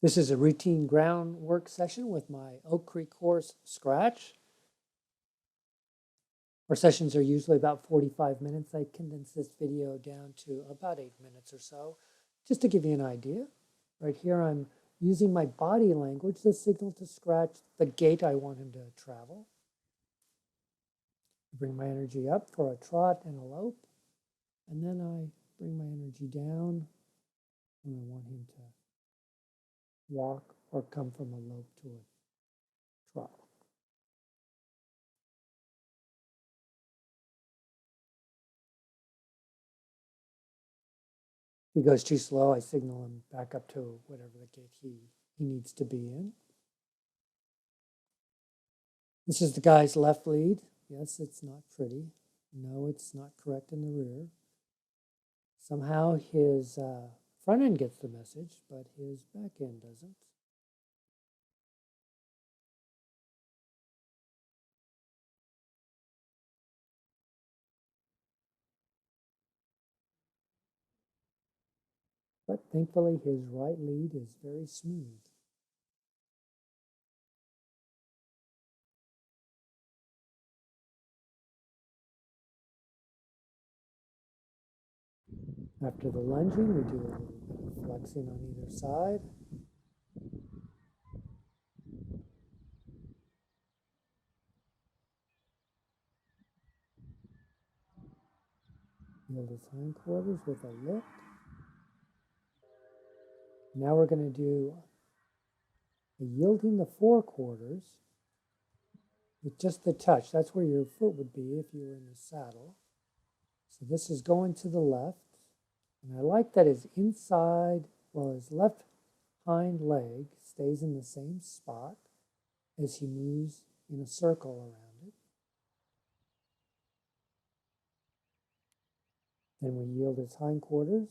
This is a routine groundwork session with my Oak Creek course Scratch. Our sessions are usually about 45 minutes. I condense this video down to about 8 minutes or so, just to give you an idea. Right here I'm using my body language to signal to Scratch the gait I want him to travel. I bring my energy up for a trot and a lope, and then I bring my energy down when I want him to walk or come from a lope to a trot. If he goes too slow, I signal him back up to whatever the gait he needs to be in. This is the guy's left lead. Yes, it's not pretty. No, it's not correct in the rear. Somehow his front end gets the message, but his back end doesn't. But thankfully, his right lead is very smooth. After the lunging, we do a little bit of flexing on either side. Yield his hindquarters with a lift. Now we're going to do a yielding the forequarters with just the touch. That's where your foot would be if you were in the saddle. So this is going to the left. And I like that his inside, well, his left hind leg stays in the same spot as he moves in a circle around it. Then we yield his hindquarters.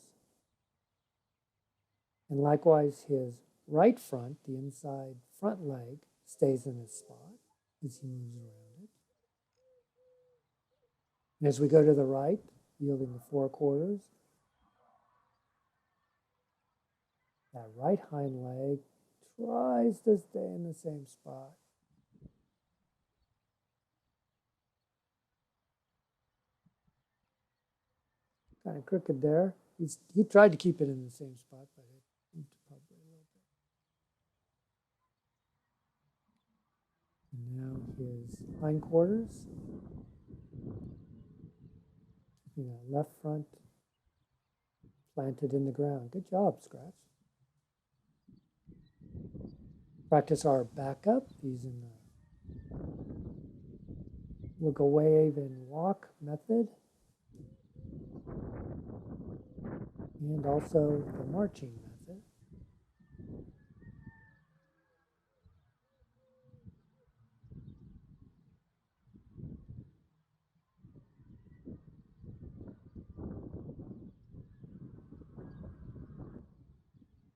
And likewise, his right front, the inside front leg, stays in its spot as he moves around it. And as we go to the right, yielding the forequarters, that right hind leg tries to stay in the same spot. Kind of crooked there. He tried to keep it in the same spot, but it moved probably a little bit. And now his hindquarters. Left front planted in the ground. Good job, Scratch. Practice our backup using the wiggle wave and walk method. And also the marching method.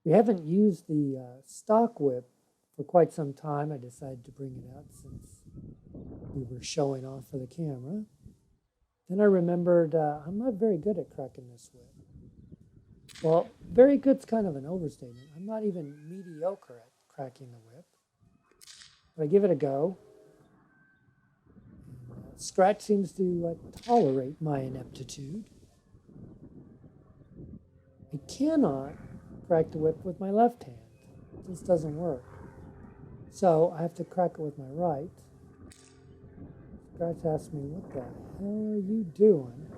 We haven't used the stock whip for quite some time. I decided to bring it out since we were showing off for the camera. Then I remembered I'm not very good at cracking this whip. Well, very good's kind of an overstatement. I'm not even mediocre at cracking the whip. But I give it a go. And, Scratch seems to tolerate my ineptitude. I cannot crack the whip with my left hand. It just doesn't work. So I have to crack it with my right. Scratch asked me, "What the hell are you doing?"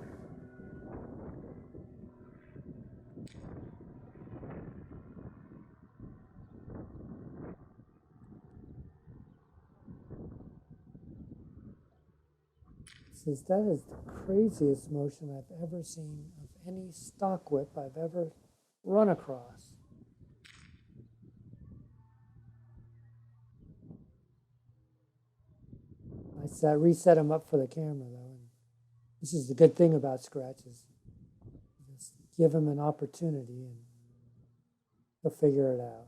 He says, "That is the craziest motion I've ever seen of any stock whip I've ever run across." I reset him up for the camera, though. And this is the good thing about Scratch is just give him an opportunity and he'll figure it out.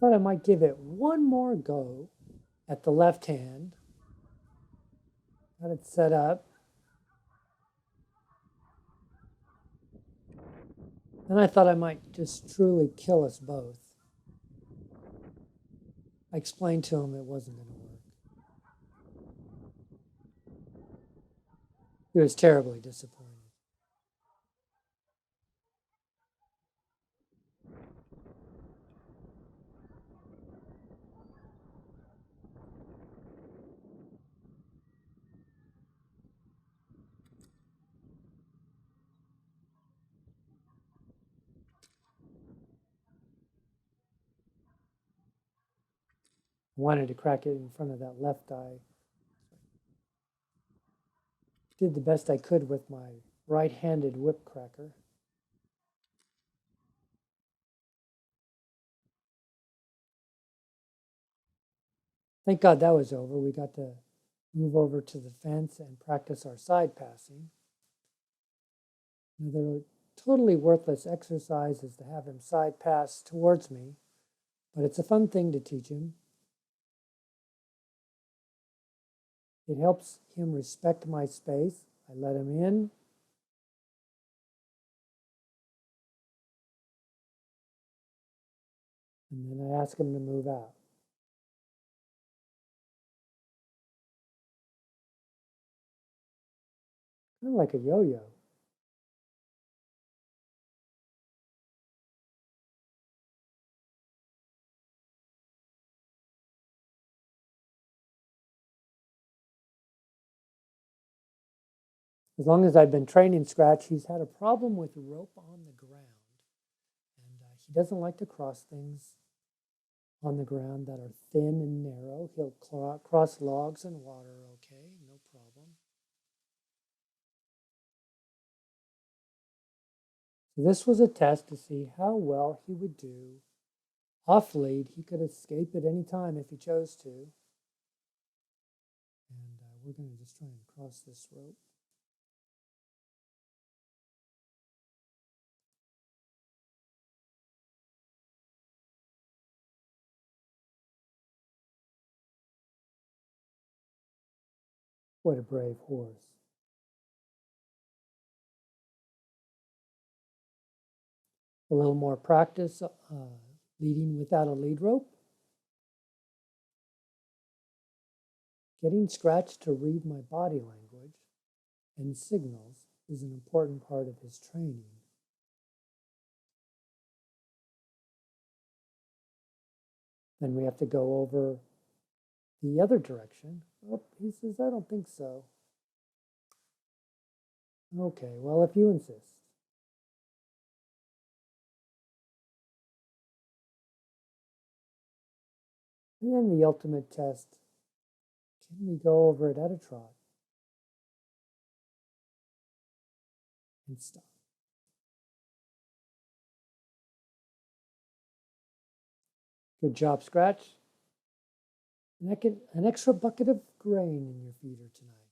thought I might give it one more go at the left hand. Got it set up. And I thought I might just truly kill us both. I explained to him it wasn't going to work. He was terribly disappointed. I wanted to crack it in front of that left eye. Did the best I could with my right-handed whip cracker. Thank God that was over. We got to move over to the fence and practice our side passing. Another totally worthless exercise is to have him side pass towards me, but it's a fun thing to teach him. It helps him respect my space. I let him in. And then I ask him to move out. Kind of like a yo-yo. As long as I've been training Scratch, he's had a problem with rope on the ground. And he doesn't like to cross things on the ground that are thin and narrow. He'll cross logs and water, okay, no problem. So this was a test to see how well he would do off lead. He could escape at any time if he chose to. And we're going to just try and cross this rope. What a brave horse. A little more practice leading without a lead rope. Getting Scratch to read my body language and signals is an important part of his training. Then we have to go over the other direction. Oh, he says, I don't think so. Okay, well, if you insist. And then the ultimate test, can we go over it at a trot and stop? Good job, Scratch. An extra bucket of grain in your feeder tonight.